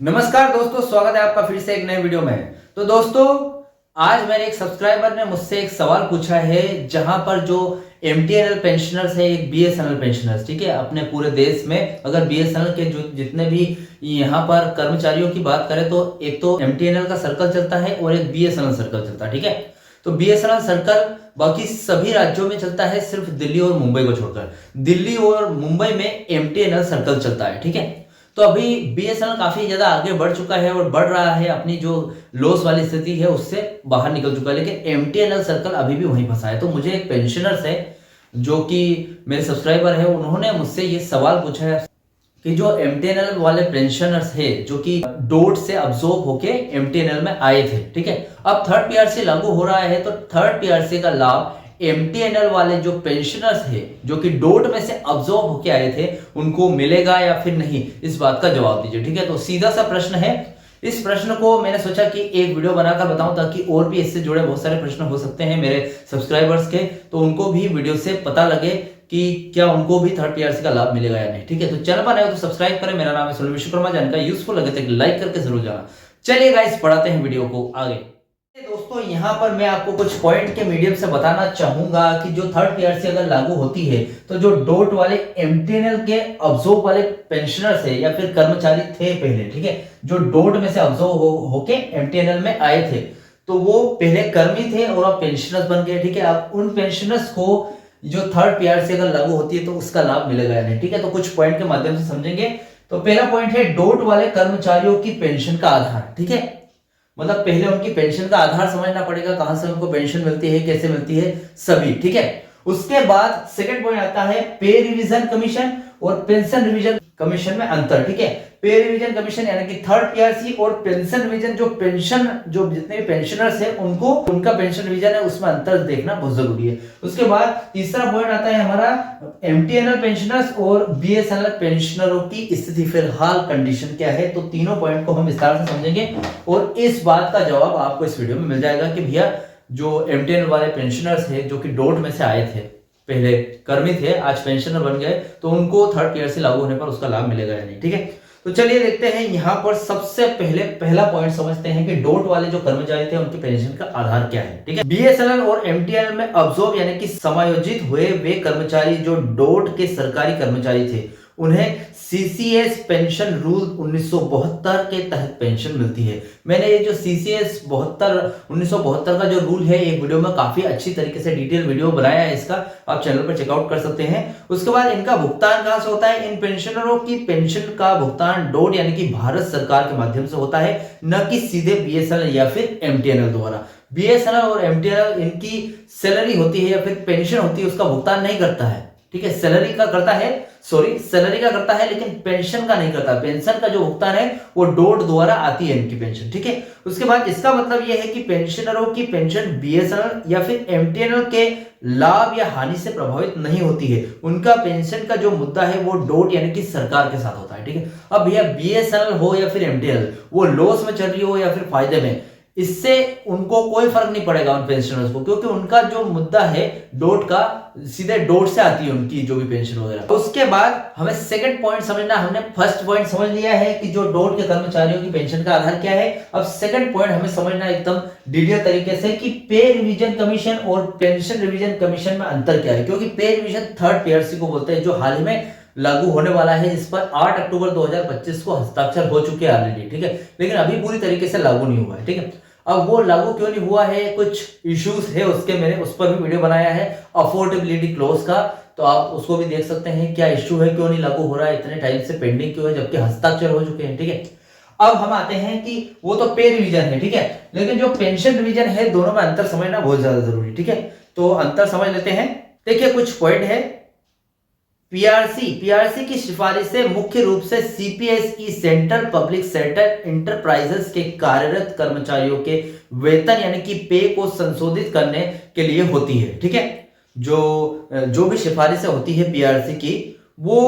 नमस्कार दोस्तों, स्वागत है आपका फिर से एक नए वीडियो में। तो दोस्तों, आज मेरे एक सब्सक्राइबर ने मुझसे एक सवाल पूछा है, जहां पर जो एमटीएनएल पेंशनर्स है, एक बीएसएनएल पेंशनर्स, ठीक है, अपने पूरे देश में अगर बीएसएनएल के जो जितने भी यहाँ पर कर्मचारियों की बात करें तो एक तो एमटीएनएल का सर्कल चलता है और एक बीएसएनएल सर्कल चलता है, ठीक है। तो बीएसएनएल सर्कल बाकी सभी राज्यों में चलता है, सिर्फ दिल्ली और मुंबई को छोड़कर। दिल्ली और मुंबई में एमटीएनएल सर्कल चलता है, ठीक है। तो अभी बीएसएनएल काफी ज्यादा आगे बढ़ चुका है और बढ़ रहा है, अपनी जो लॉस वाली स्थिति है उससे बाहर निकल चुका है, लेकिन एमटीएनएल सर्कल अभी भी वहीं फंसा है। तो मुझे एक पेंशनर्स है जो कि मेरे सब्सक्राइबर है, उन्होंने मुझसे ये सवाल पूछा है कि जो एमटीएनएल वाले पेंशनर्स है जो कि डोट से अब्सॉर्ब होके एमटीएनएल में आए थे, ठीक है, अब थर्ड पीआरसी लागू हो रहा है, तो थर्ड पीआरसी का लाभ एमटीएनएल वाले जो पेंशनर्स है जो कि डोट में से अब्सॉर्ब होके आए थे उनको मिलेगा या फिर नहीं, इस बात का जवाब दीजिए, ठीक है। तो सीधा सा प्रश्न है, इस प्रश्न को मैंने सोचा कि एक वीडियो बनाकर बताऊं ताकि और भी इससे जुड़े बहुत सारे प्रश्न हो सकते हैं मेरे सब्सक्राइबर्स के, तो उनको भी वीडियो से पता लगे कि क्या उनको भी थर्ड पीआरसी का लाभ मिलेगा या नहीं, ठीक है। तो चैनल पर नए हो तो सब्सक्राइब करें। मेरा नाम है सुनील विश्वकर्मा। जानकारी यूजफुल लगे तो लाइक करके जरूर जाना। चलिए गाइस, बढ़ाते हैं वीडियो को आगे। दोस्तों, यहाँ पर मैं आपको कुछ पॉइंट के मीडियम से बताना चाहूंगा कि जो थर्ड पीआरसी अगर लागू होती है तो जो डोट वाले एमटीएनएल के अब्सॉर्ब वाले पेंशनर्स है या फिर कर्मचारी थे पहले, ठीक है, जो डोट में से अब्सॉर्ब होके एमटीएनएल में आए थे, तो वो पहले कर्मी थे और अब पेंशनर्स बन गए, ठीक है। अब उन पेंशनर्स को जो थर्ड पीआरसी अगर लागू होती है तो उसका लाभ मिलेगा या नहीं, ठीक है। तो कुछ पॉइंट के माध्यम से समझेंगे। तो पहला पॉइंट है डोट वाले कर्मचारियों की पेंशन का आधार, ठीक है। मतलब पहले उनकी पेंशन का आधार समझना पड़ेगा, कहां से उनको पेंशन मिलती है, कैसे मिलती है, सभी, ठीक है। उसके बाद सेकंड पॉइंट आता है पे रिवीजन कमीशन और पेंशन रिवीजन कमीशन में अंतर, ठीक है। पे रिवीजन कमीशन यानी कि थर्ड पीआरसी और पेंशन रिवीजन, जो पेंशन जो जितने भी पेंशनर्स हैं उनको उनका पेंशन रिवीजन है उसमें अंतर देखना बहुत जरूरी है। उसके बाद तीसरा पॉइंट आता है हमारा एमटीएनएल पेंशनर्स और बीएसएनएल पेंशनरों की स्थिति, फिलहाल कंडीशन क्या है। तो तीनों पॉइंट को हम विस्तार से समझेंगे और इस बात का जवाब आपको इस वीडियो में मिल जाएगा कि भैया जो एमटीएनएल वाले पेंशनर्स है जो कि डोट में से आए थे, पहले कर्मी थे, आज पेंशनर बन गए, तो उनको थर्ड पीआरसी लागू होने पर उसका लाभ मिलेगा या नहीं, ठीक है। तो चलिए देखते हैं, यहां पर सबसे पहला पॉइंट समझते हैं कि डोट वाले जो कर्मचारी थे उनकी पेंशन का आधार क्या है, ठीक है। बीएसएनएल और एमटीएनएल में अब्सॉर्ब यानी कि समायोजित हुए वे कर्मचारी जो डोट के सरकारी कर्मचारी थे उन्हें सीसीएस पेंशन रूल 1972 के तहत पेंशन मिलती है। मैंने ये जो सीसीएस 1972 का जो रूल है एक वीडियो में काफी अच्छी तरीके से डिटेल वीडियो बनाया है, इसका आप चैनल पर चेकआउट कर सकते हैं। उसके बाद इनका भुगतान कहां से होता है, इन पेंशनरों की पेंशन का भुगतान डोट यानी कि भारत सरकार के माध्यम से होता है, न कि सीधे बीएसएनएल या फिर एमटीएनएल द्वारा। बीएसएनएल और एमटीएनएल इनकी सैलरी होती है या फिर पेंशन होती है उसका भुगतान नहीं करता है, ठीक है। सैलरी का करता है लेकिन पेंशन का नहीं करता। पेंशन का जो भुगतान है वो डोट द्वारा आती है इनकी पेंशन, ठीक है। उसके बाद इसका मतलब यह है कि पेंशनरों की पेंशन बीएसएनएल या फिर एमटीएनएल के लाभ या हानि से प्रभावित नहीं होती है। उनका पेंशन का जो मुद्दा है वो डोट यानी कि सरकार के साथ होता है, ठीक है। अब भैया बीएसएनएल हो या फिर एमटीएनएल, वो लॉस में चल रही हो या फिर फायदे में, इससे उनको कोई फर्क नहीं पड़ेगा उन पेंशनर्स को, क्योंकि उनका जो मुद्दा है डोट का, सीधे डोट से आती है उनकी जो भी पेंशन वगैरह। उसके बाद हमें सेकंड पॉइंट समझना, हमने फर्स्ट पॉइंट समझ लिया है कि जो डोट के कर्मचारियों की पेंशन का आधार क्या है। अब सेकंड पॉइंट हमें समझना एकदम डिटेल तरीके से कि पे रिवीजन कमीशन और पेंशन रिवीजन कमीशन में अंतर क्या है, क्योंकि पे रिवीजन थर्ड पीआरसी को बोलते हैं, जो हाल ही में लागू होने वाला है, जिस पर 8 अक्टूबर 2025 को हस्ताक्षर हो चुके हैं ऑलरेडी, ठीक है, लेकिन अभी पूरी तरीके से लागू नहीं हुआ है, ठीक है। अब वो लागू क्यों नहीं हुआ है, कुछ इश्यूज है उसके, मैंने उस पर भी वीडियो बनाया है अफोर्डेबिलिटी क्लॉज का, तो आप उसको भी देख सकते हैं क्या इश्यू है, क्यों नहीं लागू हो रहा है, इतने टाइम से पेंडिंग क्यों है जबकि हस्ताक्षर हो चुके हैं, ठीक है। अब हम आते हैं कि वो तो पे रिवीजन है, ठीक है, लेकिन जो पेंशन रिवीजन है दोनों में अंतर समझना बहुत ज्यादा जरूरी, ठीक है। तो अंतर समझ लेते हैं। देखिए कुछ पॉइंट है। पीआरसी की सिफारिश से मुख्य रूप से CPSE central public sector enterprises के कार्यरत कर्मचारियों के वेतन यानी कि पे को संशोधित करने के लिए होती है, ठीक है। जो भी सिफारिशें होती है पीआरसी की, वो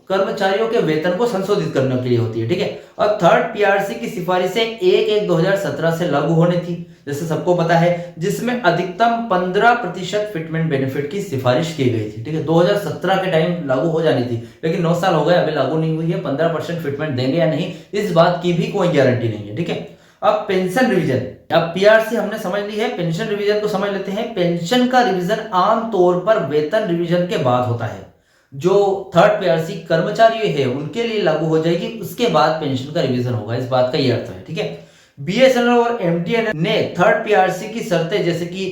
कर्मचारियों के वेतन को संशोधित करने के लिए होती है, ठीक है। और थर्ड पीआरसी की सिफारिशें 1/1/2017 से लागू होनी थी, जैसे सबको पता है, जिसमें अधिकतम 15% फिटमेंट बेनिफिट की सिफारिश की गई थी, ठीक है। 2017 के टाइम लागू हो जानी थी, लेकिन 9 साल हो गए, अभी लागू नहीं हुई है। 15% फिटमेंट देंगे या नहीं, इस बात की भी कोई गारंटी नहीं है, ठीक है। अब पेंशन रिवीजन, अब पीआरसी हमने समझ ली है, पेंशन रिवीजन को समझ लेते हैं। पेंशन का रिवीजन आमतौर पर वेतन रिवीजन के बाद होता है। जो थर्ड पीआरसी कर्मचारी है उनके लिए लागू हो जाएगी, उसके बाद पेंशन का रिवीजन होगा, इस बात का ये अर्थ है, ठीक है। बीएसएनएल और एमटीएनएल ने थर्ड पीआरसी की शर्तें जैसे कि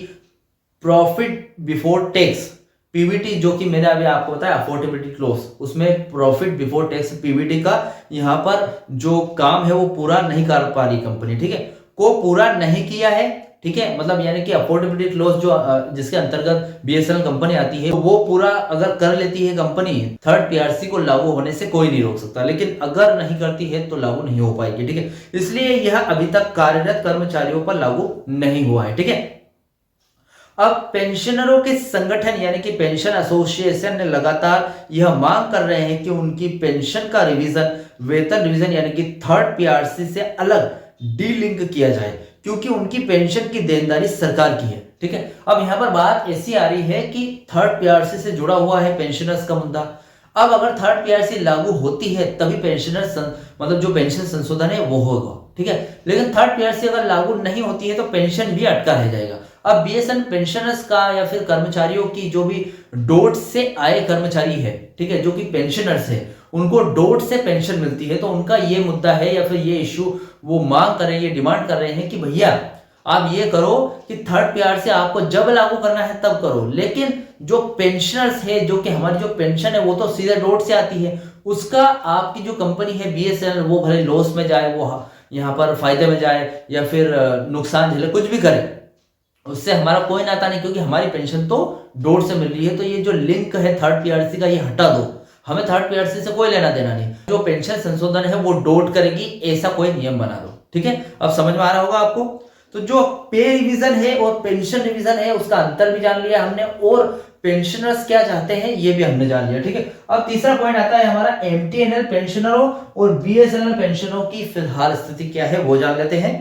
प्रॉफिट बिफोर टैक्स पीबीटी, जो कि मैंने अभी आपको बताया अफोर्डेबिलिटी क्लोज, उसमें प्रॉफिट बिफोर टैक्स पीबीटी का यहाँ पर जो काम है वो पूरा नहीं कर पा रही कंपनी, ठीक है, को पूरा नहीं किया है, ठीक है। मतलब यानी कि अफोर्डेबिलिटी क्लोज जो जिसके अंतर्गत बीएसएनएल कंपनी आती है, वो पूरा अगर कर लेती है कंपनी, थर्ड पीआरसी को लागू होने से कोई नहीं रोक सकता, लेकिन अगर नहीं करती है तो लागू नहीं हो पाएगी, ठीक है। इसलिए यह अभी तक कार्यरत कर्मचारियों पर लागू नहीं हुआ है, ठीक है। अब पेंशनरों के संगठन यानी कि पेंशन एसोसिएशन ने लगातार यह मांग कर रहे हैं कि उनकी पेंशन का रिवीजन, वेतन रिवीजन यानी कि थर्ड पीआरसी से अलग डीलिंक किया जाए, क्योंकि उनकी पेंशन की देनदारी सरकार की है, ठीक है। अब यहां पर बात ऐसी आ रही है कि थर्ड पीआरसी से जुड़ा हुआ है पेंशनर्स का मुद्दा। अब अगर थर्ड पीआरसी लागू होती है तभी पेंशनर्स मतलब जो पेंशन संशोधन है वो होगा, ठीक है। लेकिन थर्ड पीआरसी अगर लागू नहीं होती है तो पेंशन भी अटका रह जाएगा। अब बीएसएन पेंशनर्स का या फिर कर्मचारियों की जो भी डोट से आए कर्मचारी है, ठीक है, जो कि पेंशनर्स है, उनको डोट से पेंशन मिलती है, तो उनका ये मुद्दा है या फिर ये इश्यू वो मांग कर रहे हैं, ये डिमांड कर रहे हैं कि भैया आप ये करो कि थर्ड पीआरसी आपको जब लागू करना है तब करो, लेकिन जो पेंशनर्स है, जो कि हमारी जो पेंशन है वो तो सीधे डोट से आती है, उसका आपकी जो कंपनी है बीएसएनएल वो भले लॉस में जाए, वो यहाँ पर फायदे में जाए या फिर नुकसान झेले, कुछ भी करे, उससे हमारा कोई नाता नहीं, क्योंकि हमारी पेंशन तो डोट से मिल रही है। तो ये जो लिंक है थर्ड पीआरसी का, ये हटा दो, हमें थर्ड पीआरसी से कोई लेना देना नहीं। जो पेंशन संशोधन है वो डोट करेगी, ऐसा कोई नियम बना दो, ठीक है। अब समझ में आ रहा होगा आपको। तो जो पे रिवीजन है और पेंशन रिवीजन है उसका अंतर भी जान लिया हमने, और पेंशनर्स क्या चाहते हैं ये भी हमने जान लिया, ठीक है। अब तीसरा पॉइंट आता है हमारा एमटीएनएल पेंशनरों और बीएसएनएल पेंशनरों की फिलहाल स्थिति क्या है वो जान लेते हैं।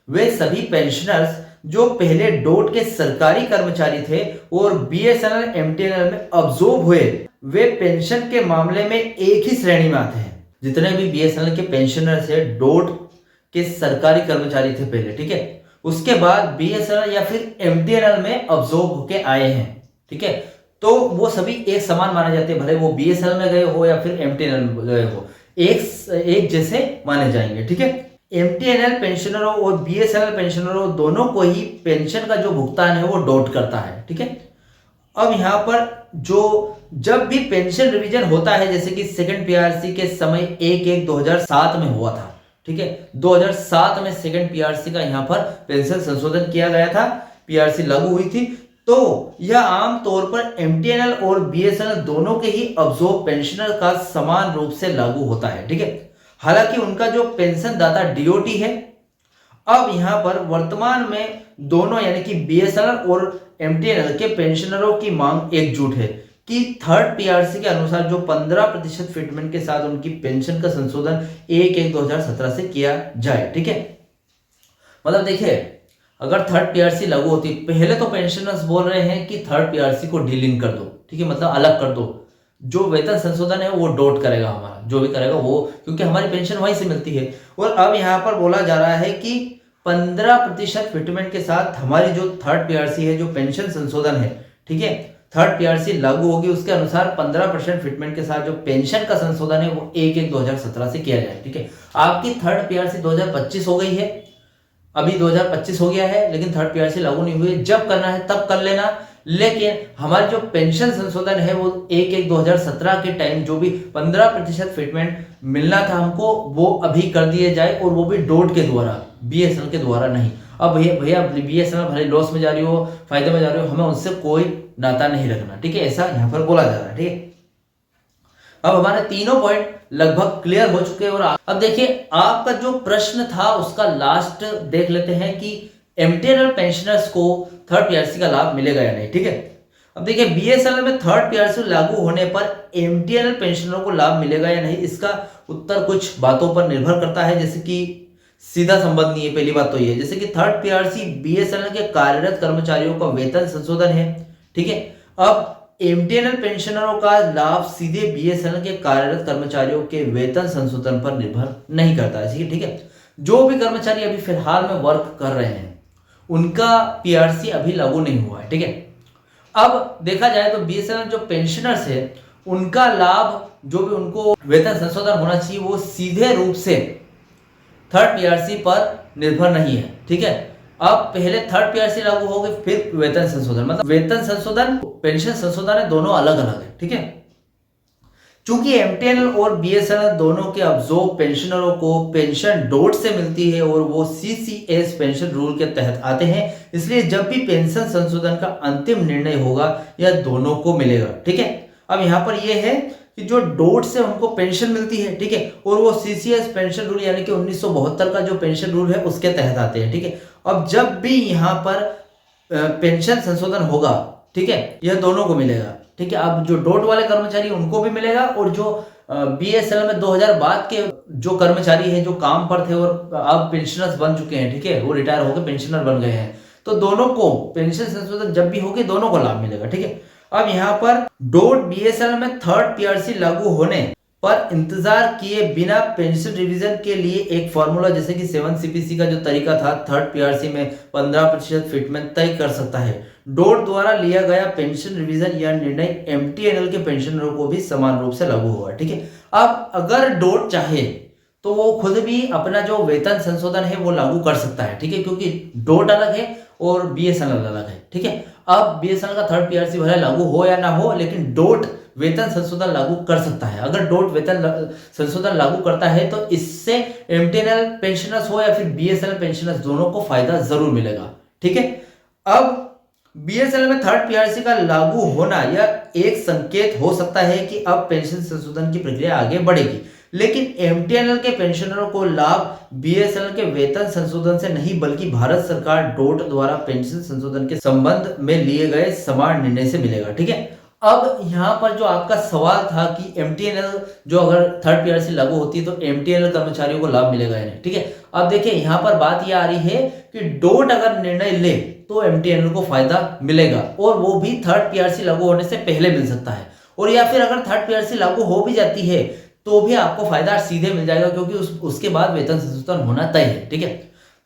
वे सभी पेंशनर्स जो पहले डोट के सरकारी कर्मचारी थे और बीएसएनएल एमटीएनएल में अब्जॉर्ब हुए, वे पेंशन के मामले में एक ही श्रेणी में आते हैं। जितने भी बीएसएनएल के पेंशनर्स है डोट के सरकारी कर्मचारी थे पहले, ठीक है, उसके बाद बीएसएनएल या फिर एमटीएनएल में अब्जॉर्ब होके आए हैं, ठीक है, तो वो सभी एक समान माने जाते हैं, भले वो बीएसएनएल में गए हो या फिर एमटीएनएल में गए हो, एक जैसे माने जाएंगे, ठीक है। एमटीएनएल पेंशनरों और बीएसएनएल पेंशनरों दोनों को ही पेंशन का जो भुगतान है वो डोट करता है, ठीक है। अब यहाँ पर जो जब भी पेंशन रिवीजन होता है, जैसे कि सेकंड पीआरसी के समय 1/1/2007 में हुआ था, ठीक है, 2007 में सेकंड पीआरसी का यहाँ पर पेंशन संशोधन किया गया था, पीआरसी लागू हुई थी, तो यह आमतौर पर एमटीएनएल और बीएसएनएल दोनों के ही अब्जॉर्ब पेंशनर का समान रूप से लागू होता है, ठीक है। हालांकि उनका जो पेंशन दाता डीओटी है, अब यहां पर वर्तमान में दोनों यानी कि बीएसएनएल और एमटीएनएल के पेंशनरों की मांग एकजुट है कि थर्ड पीआरसी के अनुसार जो 15% फिटमेंट के साथ उनकी पेंशन का संशोधन 1/1/2017 से किया जाए, ठीक है। मतलब देखिए, अगर थर्ड पीआरसी लागू होती, पहले तो पेंशनर्स बोल रहे हैं कि थर्ड पीआरसी को डीलिंक कर दो, ठीक है, मतलब अलग कर दो, जो वेतन संशोधन है वो डोट करेगा हमारा, जो भी करेगा वो, क्योंकि हमारी पेंशन वहीं से मिलती है। और अब यहाँ पर बोला जा रहा है कि 15% फिटमेंट के साथ हमारी जो थर्ड पीआरसी है, जो पेंशन संशोधन है, ठीक है, थर्ड पीआरसी लागू होगी, उसके अनुसार 15% फिटमेंट के साथ जो पेंशन का संशोधन है वो 1/1/2017 से किया जाए, ठीक है। आपकी थर्ड पीआरसी 2025 हो गई है, अभी 2025 हो गया है, लेकिन थर्ड पीआरसी लागू नहीं हुई, जब करना है तब कर लेना। लेकिन हमारी जो पेंशन संशोधन है वो 1/1/2017 के टाइम जो भी 15% फिटमेंट मिलना था हमको, वो अभी कर दिए जाए, और वो भी डोट के द्वारा, बीएसएनएल के द्वारा नहीं। अब भैया बीएसएनएल भले लॉस में जा रही हो, फायदे में जा रही हो, हमें उनसे कोई नाता नहीं रखना, ठीक है, ऐसा यहाँ पर बोला जा रहा है, ठीक है। अब हमारे तीनों पॉइंट लगभग क्लियर हो चुके हैं। और अब देखिए, आपका जो प्रश्न था उसका लास्ट देख लेते हैं कि एमटीएनएल पेंशनर्स को थर्ड पीआरसी का लाभ मिलेगा या नहीं, ठीक है। अब देखिए बीएसएनएल में थर्ड पीआरसी लागू होने पर एमटीएनएल पेंशनरों को लाभ मिलेगा या नहीं, इसका उत्तर कुछ बातों पर निर्भर करता है, जैसे कि सीधा संबंध नहीं है। पहली बात तो ये, जैसे कि थर्ड पीआरसी बीएसएनएल के कार्यरत कर्मचारियों का वेतन संशोधन है, ठीक है। अब एमटीएनएल पेंशनरों का लाभ सीधे बीएसएनएल के कार्यरत कर्मचारियों के वेतन संशोधन पर निर्भर नहीं करता है, ठीक है। जो भी कर्मचारी अभी फिलहाल में वर्क कर रहे हैं उनका पीआरसी अभी लागू नहीं हुआ है, ठीक है। अब देखा जाए तो बीएसएनएल जो पेंशनर्स है उनका लाभ, जो भी उनको वेतन संशोधन होना चाहिए, वो सीधे रूप से थर्ड पीआरसी पर निर्भर नहीं है, ठीक है। अब पहले थर्ड पीआरसी लागू हो गए, फिर वेतन संशोधन, मतलब वेतन संशोधन पेंशन संशोधन है, दोनों अलग अलग है, ठीक है। चूंकि एमटीएनएल और बीएसएनएल दोनों के अब्जॉर्ब पेंशनरों को पेंशन डोट से मिलती है और वो सीसीएस पेंशन रूल के तहत आते हैं, इसलिए जब भी पेंशन संशोधन का अंतिम निर्णय होगा यह दोनों को मिलेगा, ठीक है। अब यहाँ पर यह है कि जो डोट से उनको पेंशन मिलती है, ठीक है, और वो सीसीएस पेंशन रूल यानी कि 1972 का जो पेंशन रूल है उसके तहत आते हैं, ठीक है। अब जब भी यहाँ पर पेंशन संशोधन होगा, ठीक है, यह दोनों को मिलेगा, ठीक है। अब जो डोट वाले कर्मचारी उनको भी मिलेगा, और जो बीएसएनएल में 2000 बाद के जो कर्मचारी हैं जो काम पर थे और अब पेंशनर्स बन चुके हैं, ठीक है, वो रिटायर होकर पेंशनर बन गए हैं, तो दोनों को पेंशन संशोधन जब भी होगी दोनों को लाभ मिलेगा, ठीक है। अब यहाँ पर डोट बीएसएनएल में थर्ड पीआरसी लागू होने पर इंतजार किए बिना पेंशन रिवीजन के लिए एक फॉर्मूला, जैसे कि 7 सीपीसी का जो तरीका था थर्ड पीआरसी में 15% फिटमेंट तय कर सकता है। डोट द्वारा लिया गया पेंशन रिवीजन या निर्णय एमटीएनएल के पेंशनरों को भी समान रूप से लागू हुआ, ठीक है। अब अगर डोट चाहे तो वो खुद भी अपना जो वेतन संशोधन है वो लागू कर सकता है, ठीक है, क्योंकि डोट अलग है और बीएसएनएल अलग है, ठीक है। अब बीएसएनएल का थर्ड पीआरसी भले लागू हो या ना हो, लेकिन डोट वेतन संशोधन लागू कर सकता है। अगर डोट वेतन संशोधन लागू करता है तो इससे एमटीएनएल पेंशनर्स हो या फिर बीएसएनएल पेंशनर्स दोनों को फायदा जरूर मिलेगा, ठीक है। अब बीएसएनएल में थर्ड पीआरसी का लागू होना यह एक संकेत हो सकता है कि अब पेंशन संशोधन की प्रक्रिया आगे बढ़ेगी, लेकिन एमटीएनएल के पेंशनरों को लाभ बीएसएनएल के वेतन संशोधन से नहीं बल्कि भारत सरकार डोट द्वारा पेंशन संशोधन के संबंध में लिए गए समान निर्णय से मिलेगा, ठीक है। अब यहाँ पर जो आपका सवाल था कि एमटीएनएल जो अगर थर्ड पीआरसी लागू होती है तो एमटीएनएल कर्मचारियों को लाभ मिलेगा या नहीं, ठीक है। अब देखिए यहाँ पर बात यह आ रही है कि डोट अगर निर्णय ले तो एमटीएनएल को फायदा मिलेगा, और वो भी थर्ड पीआरसी लागू होने से पहले मिल सकता है, और या फिर अगर थर्ड पीआरसी लागू हो भी जाती है तो भी आपको फायदा सीधे मिल जाएगा, क्योंकि उसके बाद वेतन संशोधन होना तय है, ठीक है।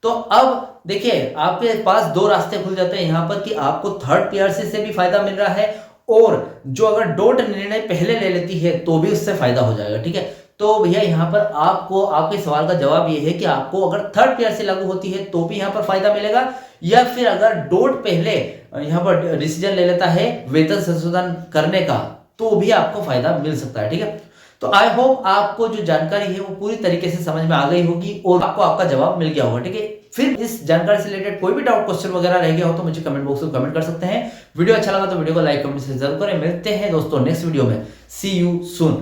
तो अब देखिए आपके पास दो रास्ते खुल जाते हैं यहाँ पर कि आपको थर्ड पीआरसी से भी फायदा मिल रहा है, और जो अगर डोट निर्णय पहले ले लेती है तो भी उससे फायदा हो जाएगा, ठीक है। तो भैया यहाँ पर आपको आपके सवाल का जवाब ये है कि आपको अगर थर्ड पीआरसी लागू होती है तो भी यहाँ पर फायदा मिलेगा, या फिर अगर डोट पहले यहाँ पर डिसीजन ले लेता है वेतन संशोधन करने का तो भी आपको फायदा मिल सकता है, ठीक है। तो आई होप आपको जो जानकारी है वो पूरी तरीके से समझ में आ गई होगी और आपको आपका जवाब मिल गया होगा, ठीक है। फिर इस जानकारी से रिलेटेड कोई भी डाउट क्वेश्चन वगैरह रह गया हो तो मुझे कमेंट बॉक्स में कमेंट कर सकते हैं। वीडियो अच्छा लगा तो वीडियो को लाइक कमेंट से जरूर करें। मिलते हैं दोस्तों नेक्स्ट वीडियो में। सी यू सून।